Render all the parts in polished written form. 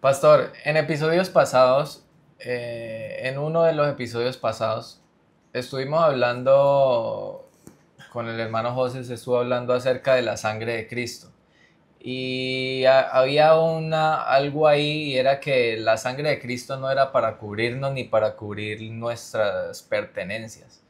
Pastor, en episodios pasados, en uno de los episodios pasados, estuvimos hablando con el hermano José, se estuvo hablando acerca de la sangre de Cristo. Y había algo ahí, y era que la sangre de Cristo no era para cubrirnos ni para cubrir nuestras pertenencias.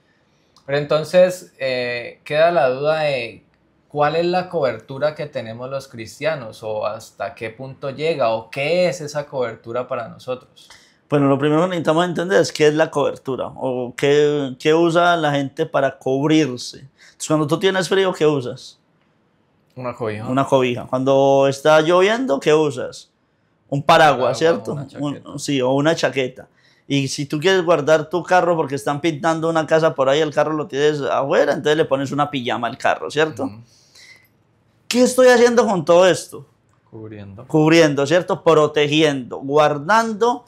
Pero entonces queda la duda de cuál es la cobertura que tenemos los cristianos, o hasta qué punto llega, o qué es esa cobertura para nosotros. Bueno, lo primero que necesitamos entender es qué es la cobertura o qué usa la gente para cubrirse. Entonces, cuando tú tienes frío, ¿qué usas? Una cobija. Una cobija. Cuando está lloviendo, ¿qué usas? Un paraguas, ¿cierto? Una chaqueta. Sí, o una chaqueta. Y si tú quieres guardar tu carro porque están pintando una casa por ahí, el carro lo tienes afuera, entonces le pones una pijama al carro, ¿cierto? ¿Qué estoy haciendo con todo esto? Cubriendo, ¿cierto? Protegiendo, guardando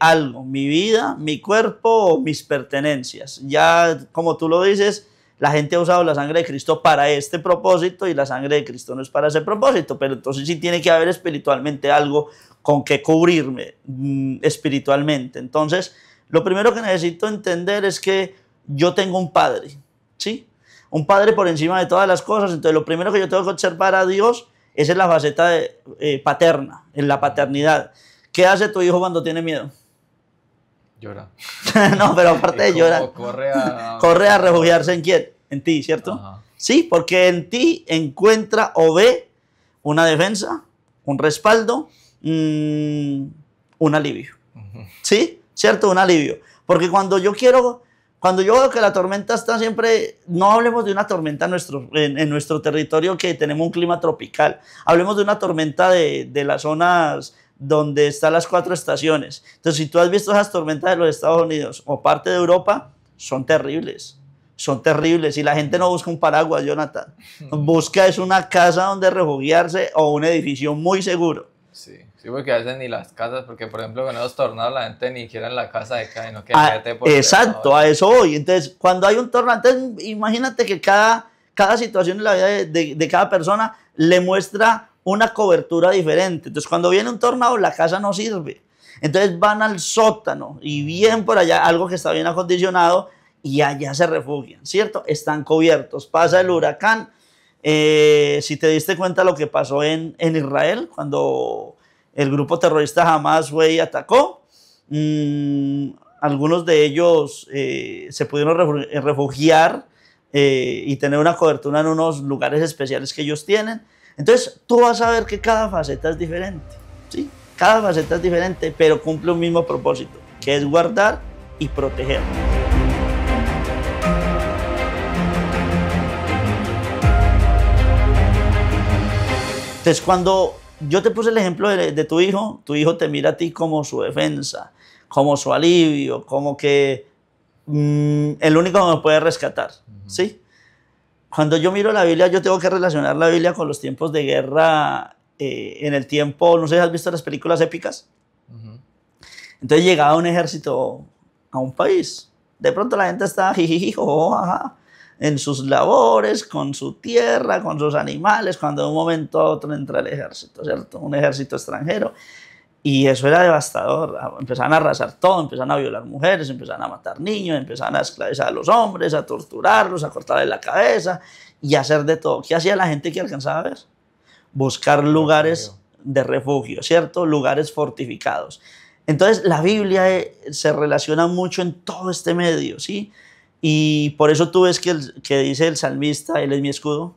algo, mi vida, mi cuerpo o mis pertenencias. Ya, como tú lo dices, la gente ha usado la sangre de Cristo para este propósito y la sangre de Cristo no es para ese propósito, pero entonces sí tiene que haber espiritualmente algo con que cubrirme espiritualmente. Entonces, lo primero que necesito entender es que yo tengo un padre, ¿sí? Un padre por encima de todas las cosas. Entonces, lo primero que yo tengo que observar a Dios es en la faceta paterna, en la paternidad. ¿Qué hace tu hijo cuando tiene miedo? Llora. No, pero aparte de llorar, corre a refugiarse en quién, en ti, ¿cierto? Ajá. Sí, porque en ti encuentra o ve una defensa, un respaldo, un alivio. ¿Sí? ¿Cierto? Un alivio. Porque cuando yo veo que la tormenta está siempre, no hablemos de una tormenta en nuestro territorio que tenemos un clima tropical, hablemos de una tormenta de las zonas donde están las 4 estaciones. Entonces, si tú has visto esas tormentas de los Estados Unidos o parte de Europa, son terribles. Son terribles. Y la gente no busca un paraguas, Jonathan. Busca es una casa donde refugiarse o un edificio muy seguro. Sí, porque a veces ni las casas, porque por ejemplo con esos tornados la gente ni quiere en la casa de cada, no quiere meterte por exacto, a eso voy. Entonces, cuando hay un tornado, entonces, imagínate que cada situación en la vida de cada persona le muestra una cobertura diferente. Entonces, cuando viene un tornado, la casa no sirve. Entonces van al sótano y bien por allá, algo que está bien acondicionado, y allá se refugian, ¿cierto? Están cubiertos. Pasa el huracán. Si te diste cuenta lo que pasó en Israel, cuando el grupo terrorista Hamas fue y atacó, algunos de ellos se pudieron refugiar y tener una cobertura en unos lugares especiales que ellos tienen. Entonces, tú vas a ver que cada faceta es diferente, ¿sí? Cada faceta es diferente, pero cumple un mismo propósito, que es guardar y proteger. Entonces, cuando yo te puse el ejemplo de tu hijo te mira a ti como su defensa, como su alivio, como que el único que me puede rescatar, ¿sí? Cuando yo miro la Biblia, yo tengo que relacionar la Biblia con los tiempos de guerra, en el tiempo, no sé si has visto las películas épicas. Entonces llegaba un ejército a un país. De pronto la gente está en sus labores, con su tierra, con sus animales, cuando de un momento a otro entra el ejército, ¿cierto? Un ejército extranjero. Y eso era devastador. Empezaban a arrasar todo, empezaban a violar mujeres, empezaban a matar niños, empezaban a esclavizar a los hombres, a torturarlos, a cortarles la cabeza y a hacer de todo. ¿Qué hacía la gente que alcanzaba a ver? Buscar lugares de refugio, ¿cierto? Lugares fortificados. Entonces, la Biblia se relaciona mucho en todo este medio, ¿sí? Y por eso tú ves que dice el salmista, Él es mi escudo.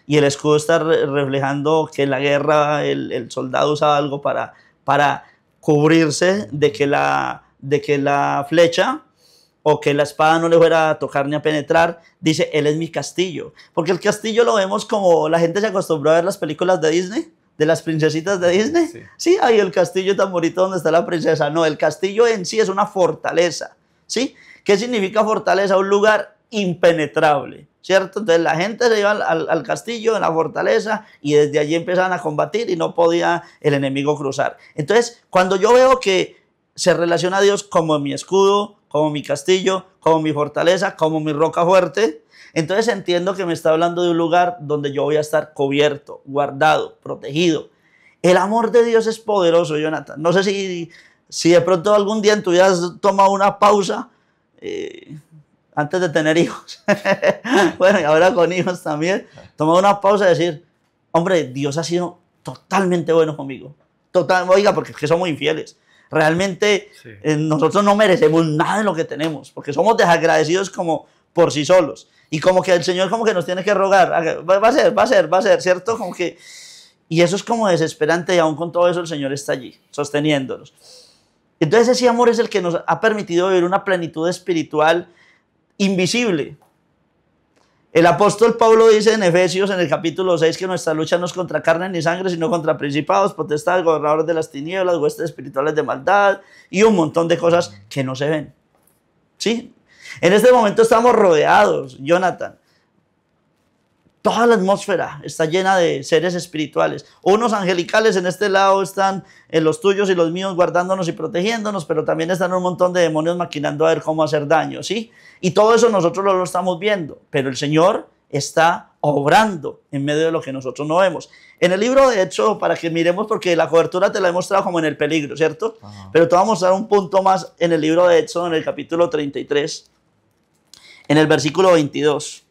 Y el escudo está reflejando que en la guerra el soldado usaba algo para cubrirse de que la flecha o que la espada no le fuera a tocar ni a penetrar. Dice, Él es mi castillo. Porque el castillo lo vemos como la gente se acostumbró a ver las películas de Disney, de las princesitas de Disney. Sí, hay el castillo tan bonito donde está la princesa. No, el castillo en sí es una fortaleza, ¿sí? ¿Qué significa fortaleza? Un lugar impenetrable, ¿cierto? Entonces la gente se iba al castillo, en la fortaleza, y desde allí empezaban a combatir y no podía el enemigo cruzar. Entonces, cuando yo veo que se relaciona a Dios como mi escudo, como mi castillo, como mi fortaleza, como mi roca fuerte, entonces entiendo que me está hablando de un lugar donde yo voy a estar cubierto, guardado, protegido. El amor de Dios es poderoso, Jonathan. No sé si de pronto algún día en tu vida has tomado una pausa antes de tener hijos. Bueno, y ahora con hijos también. Toma una pausa y decir, hombre, Dios ha sido totalmente bueno conmigo. Oiga, porque es que somos infieles. Realmente sí. Nosotros no merecemos nada de lo que tenemos, porque somos desagradecidos como por sí solos. Y como que el Señor como que nos tiene que rogar, va a ser, ¿cierto? Como que, y eso es como desesperante, y aún con todo eso el Señor está allí, sosteniéndonos. Entonces ese amor es el que nos ha permitido vivir una plenitud espiritual invisible. El apóstol Pablo dice en Efesios, en el capítulo 6, que nuestra lucha no es contra carne ni sangre, sino contra principados, potestades, gobernadores de las tinieblas, huestes espirituales de maldad y un montón de cosas que no se ven. ¿Sí? En este momento estamos rodeados, Jonathan. Toda la atmósfera está llena de seres espirituales. Unos angelicales en este lado están en los tuyos y los míos guardándonos y protegiéndonos, pero también están un montón de demonios maquinando a ver cómo hacer daño, ¿sí? Y todo eso nosotros lo estamos viendo, pero el Señor está obrando en medio de lo que nosotros no vemos. En el libro de Éxodo, para que miremos, porque la cobertura te la he mostrado como en el peligro, ¿cierto? Ajá. Pero te voy a mostrar un punto más en el libro de Éxodo, en el capítulo 33, en el versículo 22.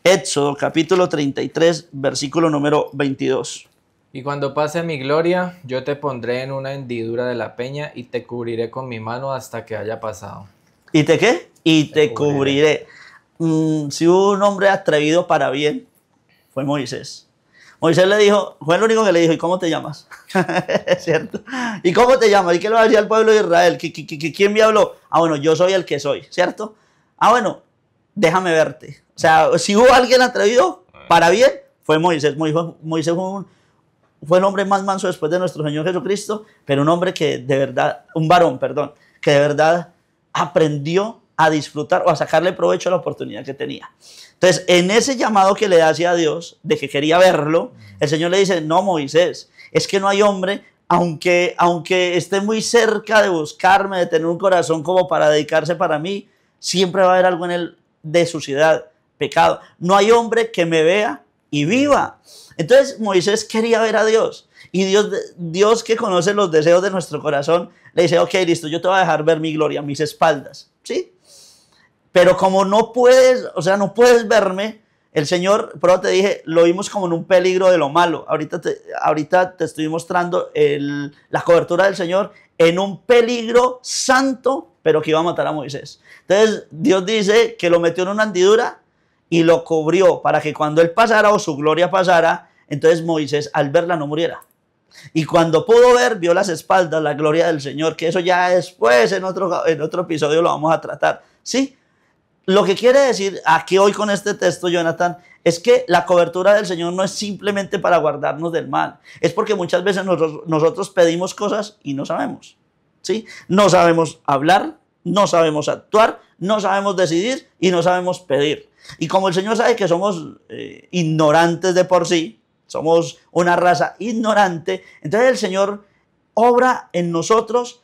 Éxodo, capítulo 33, versículo número 22. Y cuando pase mi gloria, yo te pondré en una hendidura de la peña y te cubriré con mi mano hasta que haya pasado. ¿Y te qué? Y te cubriré. Si hubo un hombre atrevido para bien, fue Moisés. Moisés le dijo, fue el único que le dijo, ¿y cómo te llamas? ¿Cierto? ¿Y cómo te llamas? ¿Y qué le va a decir al pueblo de Israel? ¿Quién me habló? Ah, bueno, yo soy el que soy, ¿cierto? Ah, bueno, déjame verte. O sea, si hubo alguien atrevido para bien, fue Moisés. Moisés fue el hombre más manso después de nuestro Señor Jesucristo, pero un hombre que de verdad, un varón, perdón, que de verdad aprendió a disfrutar o a sacarle provecho a la oportunidad que tenía. Entonces, en ese llamado que le hacía a Dios, de que quería verlo, el Señor le dice, no, Moisés, es que no hay hombre, aunque esté muy cerca de buscarme, de tener un corazón como para dedicarse para mí, siempre va a haber algo en él de suciedad, pecado. No hay hombre que me vea y viva. Entonces Moisés quería ver a Dios. Y Dios que conoce los deseos de nuestro corazón, le dice, ok, listo, yo te voy a dejar ver mi gloria, mis espaldas. ¿Sí? Pero como no puedes, o sea, no puedes verme, el Señor, pero te dije, lo vimos como en un peligro de lo malo. Ahorita te estoy mostrando la cobertura del Señor en un peligro santo, pero que iba a matar a Moisés. Entonces Dios dice que lo metió en una hendidura y lo cubrió para que cuando él pasara o su gloria pasara, entonces Moisés al verla no muriera. Y cuando pudo ver, vio las espaldas, la gloria del Señor, que eso ya después en otro episodio lo vamos a tratar. ¿Sí? Lo que quiere decir aquí hoy con este texto, Jonathan, es que la cobertura del Señor no es simplemente para guardarnos del mal. Es porque muchas veces nosotros pedimos cosas y no sabemos. ¿Sí? No sabemos hablar, no sabemos actuar, no sabemos decidir y no sabemos pedir. Y como el Señor sabe que somos ignorantes de por sí, somos una raza ignorante, entonces el Señor obra en nosotros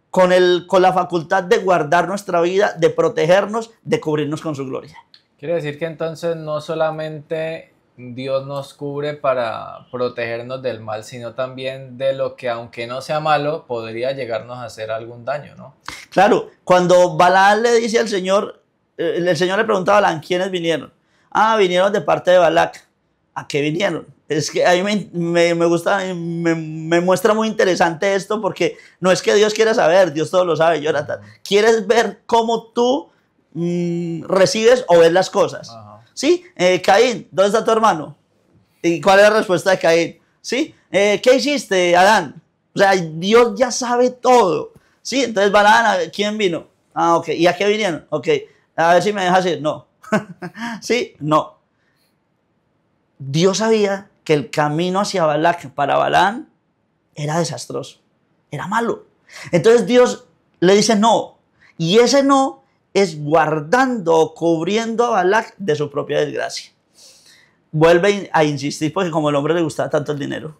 con la facultad de guardar nuestra vida, de protegernos, de cubrirnos con su gloria. Quiere decir que entonces no solamente Dios nos cubre para protegernos del mal, sino también de lo que, aunque no sea malo, podría llegarnos a hacer algún daño, ¿no? Claro, cuando Balaam le dice al Señor, el Señor le preguntaba a Balaam, ¿quiénes vinieron? Ah, vinieron de parte de Balac. ¿A qué vinieron? Es que a mí me gusta, me muestra muy interesante esto, porque no es que Dios quiera saber, Dios todo lo sabe, Jonathan. Quieres ver cómo tú recibes o ves las cosas. Ajá. ¿Sí? Caín, ¿dónde está tu hermano? ¿Y cuál es la respuesta de Caín? ¿Sí? ¿Qué hiciste, Adán? O sea, Dios ya sabe todo. ¿Sí? Entonces, Balaam, ¿quién vino? Ah, ok. ¿Y a qué vinieron? Ok. A ver si me dejas ir. No. ¿Sí? No. Dios sabía que el camino hacia Balac para Balaam era desastroso, era malo. Entonces Dios le dice no, y ese no es guardando o cubriendo a Balac de su propia desgracia. Vuelve a insistir, porque como al hombre le gustaba tanto el dinero,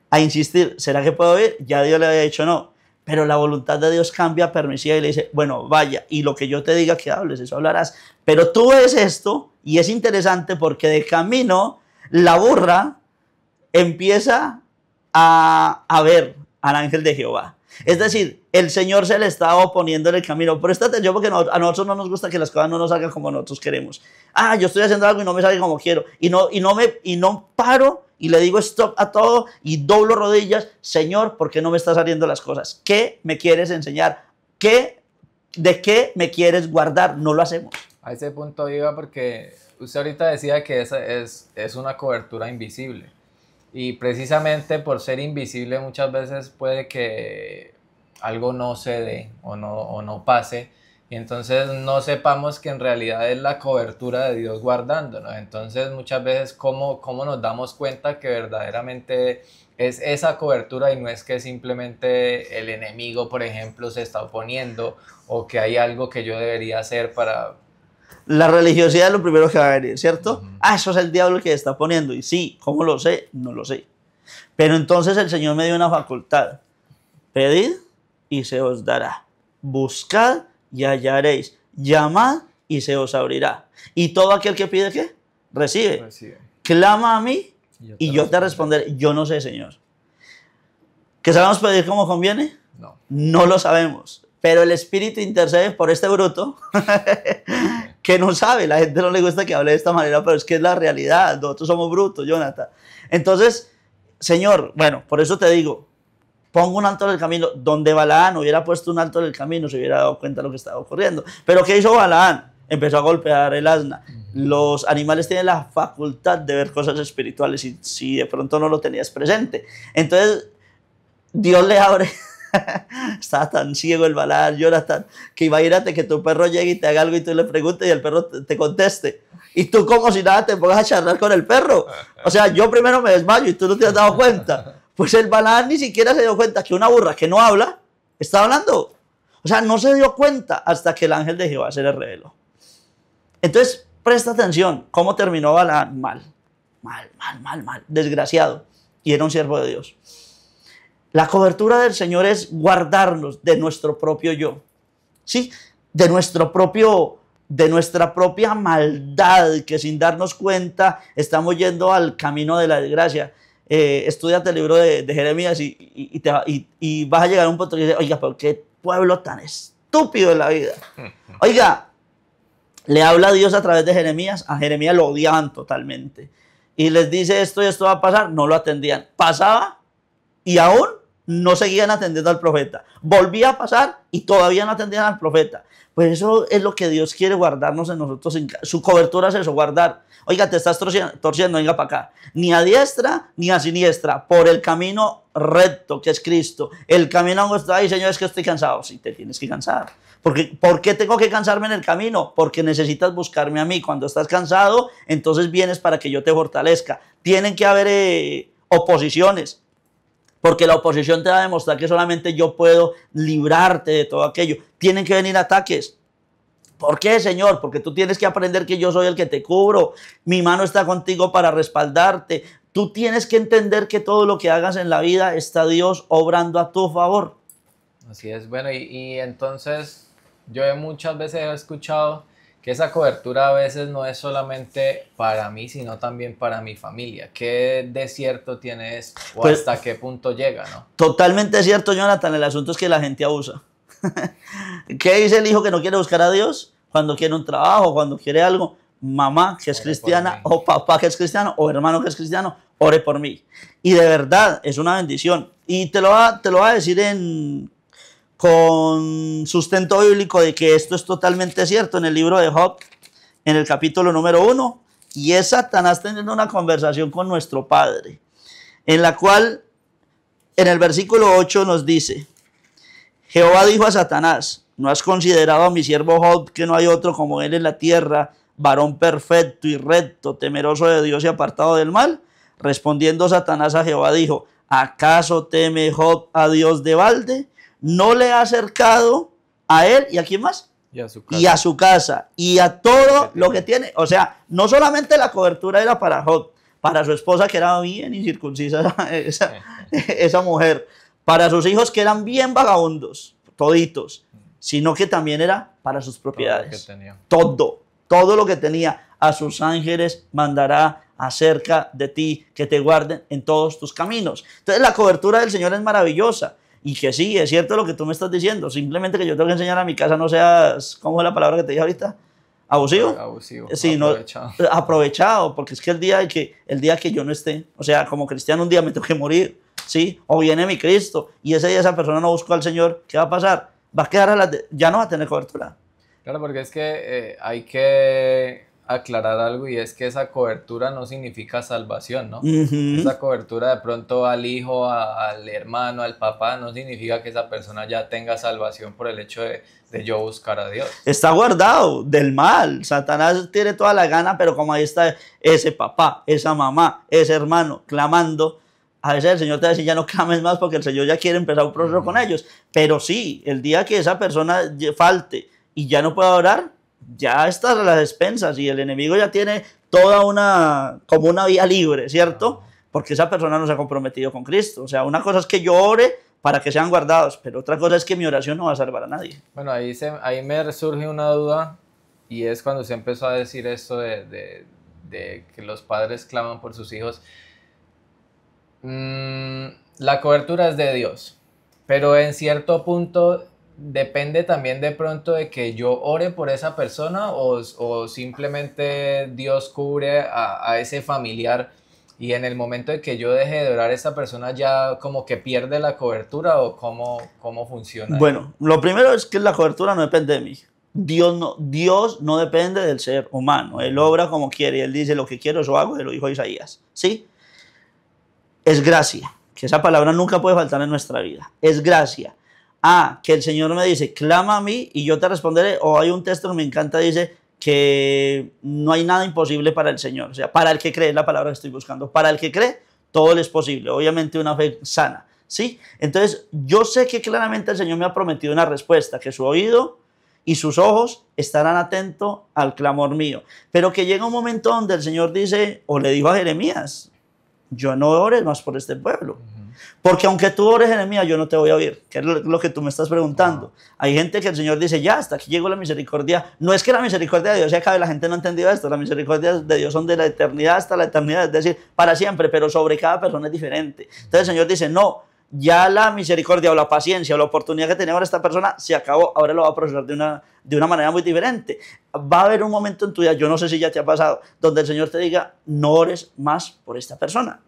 a insistir, ¿será que puedo ir? Ya Dios le había dicho no, pero la voluntad de Dios cambia permisiva y le dice, bueno, vaya, y lo que yo te diga que hables, eso hablarás. Pero tú ves esto, y es interesante porque de camino la burra empieza a ver al ángel de Jehová. Es decir, el Señor se le estaba oponiendo en el camino. Presta atención porque a nosotros no nos gusta que las cosas no nos salgan como nosotros queremos. Yo estoy haciendo algo y no me sale como quiero. Y no paro y le digo stop a todo y doblo rodillas. Señor, ¿por qué no me están saliendo las cosas? ¿Qué me quieres enseñar? ¿De qué me quieres guardar? No lo hacemos. A ese punto iba porque usted ahorita decía que esa es una cobertura invisible. Y precisamente por ser invisible muchas veces puede que algo no se dé o no pase. Y entonces no sepamos que en realidad es la cobertura de Dios guardándonos. Entonces muchas veces cómo nos damos cuenta que verdaderamente es esa cobertura y no es que simplemente el enemigo, por ejemplo, se está oponiendo o que hay algo que yo debería hacer para... La religiosidad es lo primero que va a venir, ¿cierto? Eso es el diablo que está poniendo. Y sí, ¿cómo lo sé? No lo sé. Pero entonces el Señor me dio una facultad. Pedid y se os dará. Buscad y hallaréis. Llamad y se os abrirá. Y todo aquel que pide, ¿qué? Recibe. Clama a mí y yo te responderé. Yo no sé, Señor. ¿Que sabemos pedir como conviene? No. No lo sabemos. Pero el Espíritu intercede por este bruto que no sabe. La gente no le gusta que hable de esta manera, pero es que es la realidad. Nosotros somos brutos, Jonathan. Entonces, Señor, bueno, por eso te digo, pongo un alto en el camino. Donde Balaán hubiera puesto un alto en el camino, se hubiera dado cuenta de lo que estaba ocurriendo. Pero ¿qué hizo Balaán? Empezó a golpear el asna. Los animales tienen la facultad de ver cosas espirituales y si de pronto no lo tenías presente. Entonces, Dios le abre... Estaba tan ciego el Balaán, Jonathan, que imagínate que tu perro llegue y te haga algo y tú le preguntes y el perro te conteste. Y tú como si nada te pongas a charlar con el perro. O sea, yo primero me desmayo y tú no te has dado cuenta. Pues el Balaán ni siquiera se dio cuenta que una burra que no habla, está hablando. O sea, no se dio cuenta hasta que el ángel de Jehová se le reveló. Entonces, presta atención, ¿cómo terminó Balaán? Mal, desgraciado. Y era un siervo de Dios. La cobertura del Señor es guardarnos de nuestro propio yo, ¿sí? De nuestra propia maldad, que sin darnos cuenta estamos yendo al camino de la desgracia. Estudiate el libro de Jeremías y vas a llegar a un punto que dices, oiga, pero qué pueblo tan estúpido en la vida. Oiga, le habla Dios a través de Jeremías, a Jeremías lo odiaban totalmente. Y les dice esto y esto va a pasar, no lo atendían. Pasaba y aún no seguían atendiendo al profeta. Volvía a pasar y todavía no atendían al profeta. Pues eso es lo que Dios quiere guardarnos en nosotros. Su cobertura es eso, guardar. Oiga, te estás torciendo, venga para acá. Ni a diestra ni a siniestra, por el camino recto que es Cristo. El camino angosto, ay Señor, es que estoy cansado. Sí, te tienes que cansar. ¿Por qué tengo que cansarme en el camino? Porque necesitas buscarme a mí. Cuando estás cansado, entonces vienes para que yo te fortalezca. Tienen que haber oposiciones. Porque la oposición te va a demostrar que solamente yo puedo librarte de todo aquello. Tienen que venir ataques. ¿Por qué, Señor? Porque tú tienes que aprender que yo soy el que te cubro. Mi mano está contigo para respaldarte. Tú tienes que entender que todo lo que hagas en la vida está Dios obrando a tu favor. Así es. Bueno, y entonces yo muchas veces he escuchado que esa cobertura a veces no es solamente para mí, sino también para mi familia. ¿Qué desierto tiene esto? ¿O pues, hasta qué punto llega, no? Totalmente cierto, Jonathan. El asunto es que la gente abusa. ¿Qué dice el hijo que no quiere buscar a Dios? Cuando quiere un trabajo, cuando quiere algo. Mamá que es cristiana, o papá que es cristiano, o hermano que es cristiano, ore por mí. Y de verdad, es una bendición. Y te lo voy a decir con sustento bíblico de que esto es totalmente cierto en el libro de Job, en el capítulo número 1, y es Satanás teniendo una conversación con nuestro Padre, en la cual en el versículo 8 nos dice, Jehová dijo a Satanás, ¿no has considerado a mi siervo Job, que no hay otro como él en la tierra, varón perfecto y recto, temeroso de Dios y apartado del mal? Respondiendo Satanás a Jehová dijo, ¿acaso teme Job a Dios de balde? No le ha acercado a él y a quién más y a su casa y a todo lo que tiene. O sea, no solamente la cobertura era para Job, para su esposa que era bien incircuncisa esa mujer, para sus hijos que eran bien vagabundos, toditos, sino que también era para sus propiedades. Todo lo que tenía. A sus ángeles mandará acerca de ti, que te guarden en todos tus caminos. Entonces la cobertura del Señor es maravillosa. Y que sí, es cierto lo que tú me estás diciendo. Simplemente que yo tengo que enseñar a mi casa no seas, ¿cómo es la palabra que te dije ahorita? ¿Abusivo? Abusivo, sí, aprovechado. No, aprovechado, porque es que el día que yo no esté, o sea, como cristiano un día me tengo que morir, ¿sí? O viene mi Cristo y ese día esa persona no buscó al Señor, ¿qué va a pasar? Va a quedar ya no va a tener cobertura. Claro, porque es que hay que aclarar algo y es que esa cobertura no significa salvación, ¿no? Esa cobertura de pronto al hijo, al hermano, al papá, no significa que esa persona ya tenga salvación por el hecho de yo buscar a Dios. Está guardado del mal. Satanás tiene toda la gana, pero como ahí está ese papá, esa mamá, ese hermano clamando, a veces el Señor te va a decir, ya no clames más porque el Señor ya quiere empezar un proceso con ellos. Pero sí, el día que esa persona falte y ya no pueda orar, ya está a las expensas y el enemigo ya tiene toda como una vía libre, ¿cierto? Porque esa persona no se ha comprometido con Cristo. O sea, una cosa es que yo ore para que sean guardados, pero otra cosa es que mi oración no va a salvar a nadie. Bueno, ahí me surge una duda y es cuando se empezó a decir esto de que los padres claman por sus hijos. La cobertura es de Dios, pero en cierto punto depende también de pronto de que yo ore por esa persona o simplemente Dios cubre a ese familiar y en el momento de que yo deje de orar a esa persona ya como que pierde la cobertura o cómo funciona. Bueno, lo primero es que la cobertura no depende de mí. Dios no depende del ser humano. Él obra como quiere y él dice lo que quiero eso hago, lo dijo Isaías, ¿sí? Es gracia, que esa palabra nunca puede faltar en nuestra vida. Es gracia. Que el Señor me dice, clama a mí y yo te responderé. O hay un texto que me encanta, dice que no hay nada imposible para el Señor. O sea, para el que cree, es la palabra que estoy buscando. Para el que cree, todo le es posible. Obviamente una fe sana, ¿sí? Entonces, yo sé que claramente el Señor me ha prometido una respuesta, que su oído y sus ojos estarán atentos al clamor mío. Pero que llega un momento donde el Señor dice, o le dijo a Jeremías, yo no ores más por este pueblo. Porque aunque tú ores, Jeremías, yo no te voy a oír, que es lo que tú me estás preguntando. Hay gente que el Señor dice, ya, hasta aquí llegó la misericordia. No es que la misericordia de Dios se acabe, la gente no ha entendido esto. La misericordia de Dios son de la eternidad hasta la eternidad, es decir, para siempre, pero sobre cada persona es diferente. Entonces el Señor dice, no, ya la misericordia o la paciencia o la oportunidad que tenía ahora esta persona se acabó, ahora lo va a procesar de una manera muy diferente. Va a haber un momento en tu vida, yo no sé si ya te ha pasado, donde el Señor te diga, no ores más por esta persona.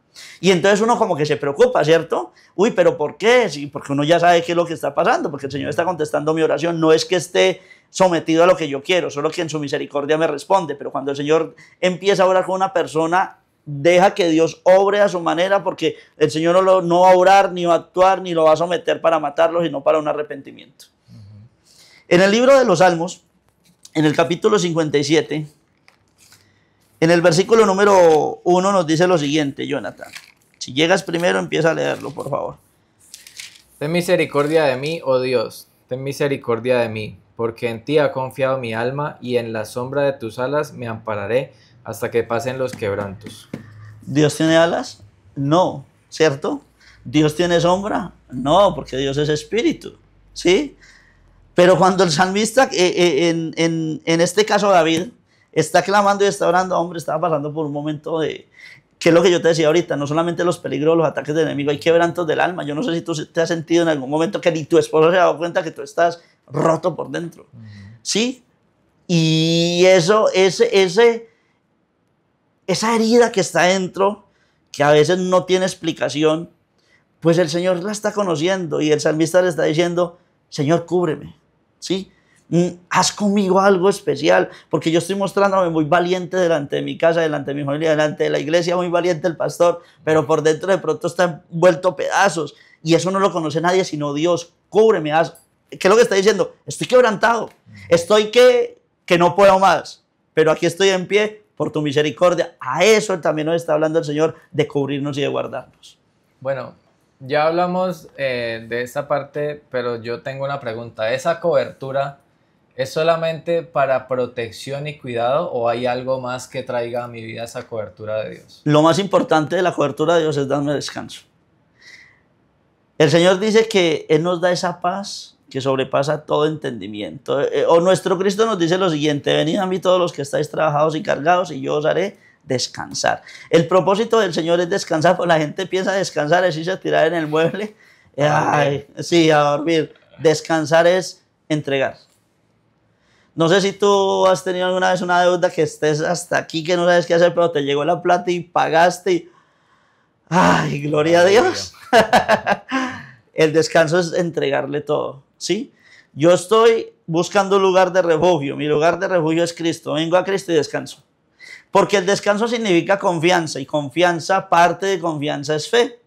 Y entonces uno como que se preocupa, ¿cierto? Uy, ¿pero por qué? Sí, porque uno ya sabe qué es lo que está pasando, porque el Señor está contestando mi oración. No es que esté sometido a lo que yo quiero, solo que en su misericordia me responde. Pero cuando el Señor empieza a orar con una persona, deja que Dios obre a su manera, porque el Señor no va a orar, ni va a actuar, ni lo va a someter para matarlo, sino para un arrepentimiento. En el libro de los Salmos, en el capítulo 57... en el versículo número 1 nos dice lo siguiente, Jonathan. Si llegas primero, empieza a leerlo, por favor. Ten misericordia de mí, oh Dios, ten misericordia de mí, porque en ti ha confiado mi alma y en la sombra de tus alas me ampararé hasta que pasen los quebrantos. ¿Dios tiene alas? No, ¿cierto? ¿Dios tiene sombra? No, porque Dios es espíritu, ¿sí? Pero cuando el salmista, en este caso David, está clamando y está orando, hombre, estaba pasando por un momento de, que es lo que yo te decía ahorita, no solamente los peligros, los ataques del enemigo, hay quebrantos del alma. Yo no sé si tú te has sentido en algún momento que ni tu esposo se ha dado cuenta que tú estás roto por dentro, ¿sí? Y eso, esa herida que está dentro, que a veces no tiene explicación, pues el Señor la está conociendo y el salmista le está diciendo, Señor, cúbreme, ¿sí? Haz conmigo algo especial, porque yo estoy mostrándome muy valiente delante de mi casa, delante de mi familia, delante de la iglesia, muy valiente el pastor, pero por dentro de pronto está envuelto a pedazos, y eso no lo conoce nadie sino Dios. Cúbreme, ¿qué es lo que está diciendo? Estoy quebrantado, estoy que no puedo más, pero aquí estoy en pie por tu misericordia. A eso también nos está hablando el Señor, de cubrirnos y de guardarnos. Bueno, ya hablamos de esta parte, pero yo tengo una pregunta. ¿Esa cobertura es solamente para protección y cuidado o hay algo más que traiga a mi vida esa cobertura de Dios? Lo más importante de la cobertura de Dios es darme descanso. El Señor dice que Él nos da esa paz que sobrepasa todo entendimiento. O nuestro Cristo nos dice lo siguiente, venid a mí todos los que estáis trabajados y cargados y yo os haré descansar. El propósito del Señor es descansar, pues la gente piensa descansar es irse a tirar en el mueble, ay, sí, a dormir. Descansar es entregar. No sé si tú has tenido alguna vez una deuda que estés hasta aquí, que no sabes qué hacer, pero te llegó la plata y pagaste y... ¡ay, gloria a Dios! El descanso es entregarle todo, ¿sí? Yo estoy buscando un lugar de refugio. Mi lugar de refugio es Cristo. Vengo a Cristo y descanso. Porque el descanso significa confianza. Y confianza, parte de confianza es fe.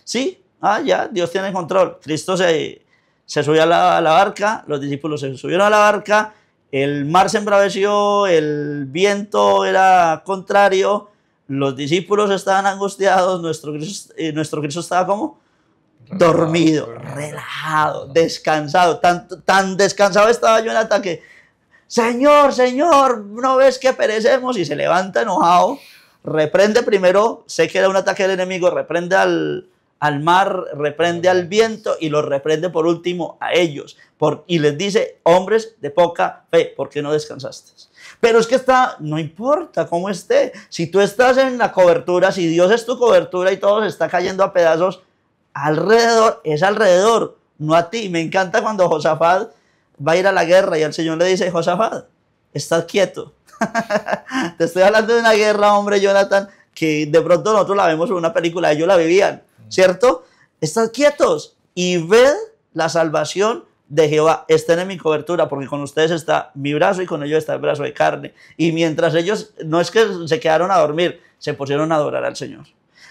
¿Sí? Ya, Dios tiene control. Cristo se subió a la barca, los discípulos se subieron a la barca, el mar se embraveció, el viento era contrario, los discípulos estaban angustiados, nuestro Cristo estaba como dormido, relajado, descansado. Tan descansado estaba Jonathan que, Señor, ¿no ves que perecemos? Y se levanta enojado, reprende primero, sé que era un ataque del enemigo, reprende al mar, reprende al viento y los reprende por último a ellos. Y les dice, hombres de poca fe, ¿por qué no descansaste? Pero es que no importa cómo esté, si tú estás en la cobertura, si Dios es tu cobertura y todo se está cayendo a pedazos, alrededor, es alrededor, no a ti. Me encanta cuando Josafat va a ir a la guerra y el Señor le dice, Josafat, estás quieto. Te estoy hablando de una guerra, hombre, Jonathan, que de pronto nosotros la vemos en una película, ellos la vivían, ¿cierto? Estad quietos y ved la salvación de Jehová. Estén en mi cobertura, porque con ustedes está mi brazo y con ellos está el brazo de carne. Y mientras ellos, no es que se quedaron a dormir, se pusieron a adorar al Señor,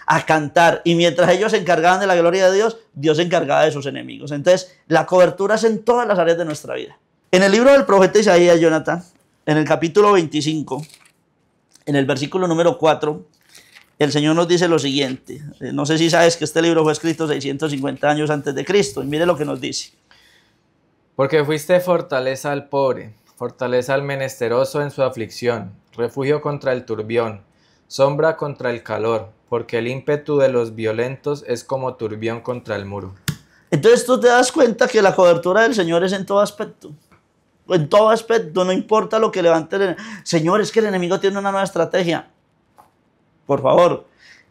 a cantar, y mientras ellos se encargaban de la gloria de Dios, Dios se encargaba de sus enemigos. Entonces, la cobertura es en todas las áreas de nuestra vida. En el libro del profeta Isaías, Jonathan, en el capítulo 25, en el versículo número 4, el Señor nos dice lo siguiente. No sé si sabes que este libro fue escrito 650 años antes de Cristo, y mire lo que nos dice. Porque fuiste fortaleza al pobre, fortaleza al menesteroso en su aflicción, refugio contra el turbión, sombra contra el calor, porque el ímpetu de los violentos es como turbión contra el muro. Entonces tú te das cuenta que la cobertura del Señor es en todo aspecto. En todo aspecto, no importa lo que levante el enemigo. Señor, es que el enemigo tiene una nueva estrategia. Por favor,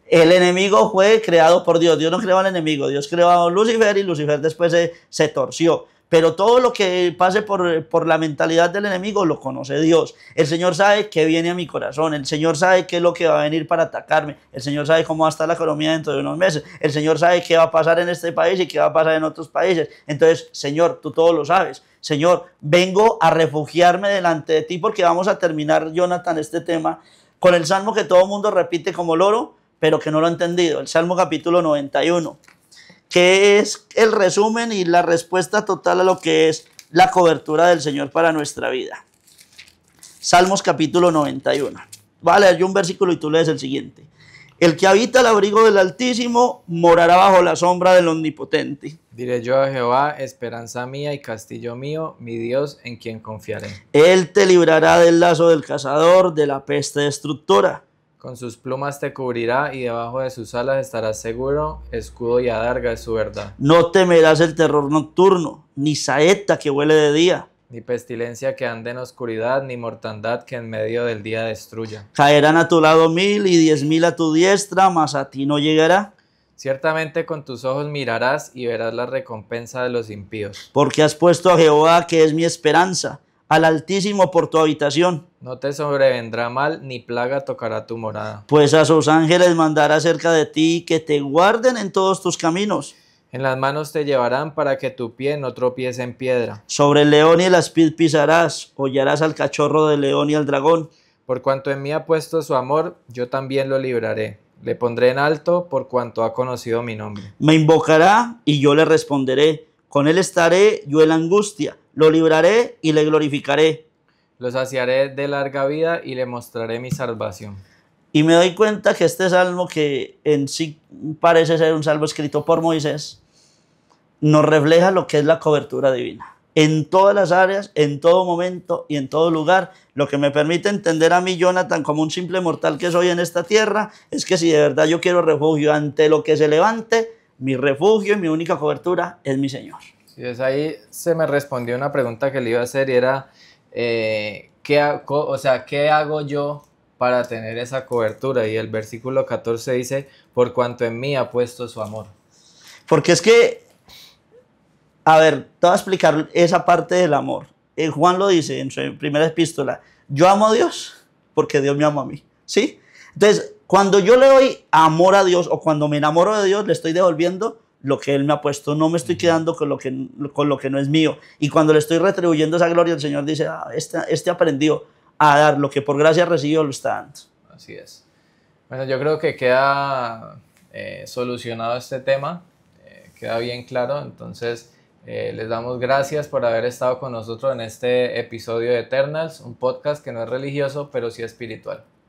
el enemigo fue creado por Dios. Dios no creó al enemigo, Dios creó a Lucifer y Lucifer después se torció. Pero todo lo que pase por la mentalidad del enemigo lo conoce Dios. El Señor sabe qué viene a mi corazón. El Señor sabe qué es lo que va a venir para atacarme. El Señor sabe cómo va a estar la economía dentro de unos meses. El Señor sabe qué va a pasar en este país y qué va a pasar en otros países. Entonces, Señor, tú todo lo sabes. Señor, vengo a refugiarme delante de ti, porque vamos a terminar, Jonathan, este tema con el salmo que todo el mundo repite como loro, pero que no lo ha entendido. El Salmo capítulo 91. Que es el resumen y la respuesta total a lo que es la cobertura del Señor para nuestra vida. Salmos capítulo 91. Voy a leer yo un versículo y tú lees el siguiente. El que habita el abrigo del Altísimo morará bajo la sombra del Omnipotente. Diré yo a Jehová, esperanza mía y castillo mío, mi Dios en quien confiaré. Él te librará del lazo del cazador, de la peste destructora. Con sus plumas te cubrirá y debajo de sus alas estarás seguro, escudo y adarga es su verdad. No temerás el terror nocturno, ni saeta que huele de día. Ni pestilencia que ande en oscuridad, ni mortandad que en medio del día destruya. Caerán a tu lado 1000 y 10.000 a tu diestra, mas a ti no llegará. Ciertamente con tus ojos mirarás y verás la recompensa de los impíos. Porque has puesto a Jehová, que es mi esperanza, al Altísimo por tu habitación. No te sobrevendrá mal, ni plaga tocará tu morada. Pues a sus ángeles mandará cerca de ti, que te guarden en todos tus caminos. En las manos te llevarán para que tu pie no tropiece en piedra. Sobre el león y el aspid pisarás, hollarás al cachorro del león y al dragón. Por cuanto en mí ha puesto su amor, yo también lo libraré. Le pondré en alto por cuanto ha conocido mi nombre. Me invocará y yo le responderé. Con él estaré yo en la angustia. Lo libraré y le glorificaré. Lo saciaré de larga vida y le mostraré mi salvación. Y me doy cuenta que este salmo, que en sí parece ser un salmo escrito por Moisés, nos refleja lo que es la cobertura divina. En todas las áreas, en todo momento y en todo lugar. Lo que me permite entender a mí, Jonathan, como un simple mortal que soy en esta tierra, es que si de verdad yo quiero refugio ante lo que se levante, mi refugio y mi única cobertura es mi Señor. Sí, es ahí se me respondió una pregunta que le iba a hacer y era, ¿qué hago yo para tener esa cobertura. Y el versículo 14 dice, por cuanto en mí ha puesto su amor. Porque es que, a ver, te voy a explicar esa parte del amor. Juan lo dice en su primera epístola, yo amo a Dios porque Dios me ama a mí, ¿sí? Entonces, cuando yo le doy amor a Dios o cuando me enamoro de Dios, le estoy devolviendo lo que Él me ha puesto, no me estoy quedando con lo que no es mío. Y cuando le estoy retribuyendo esa gloria, el Señor dice, este aprendió a dar lo que por gracia recibió, lo está dando. Así es. Bueno, yo creo que queda solucionado este tema, queda bien claro. Entonces, les damos gracias por haber estado con nosotros en este episodio de Eternals, un podcast que no es religioso, pero sí espiritual.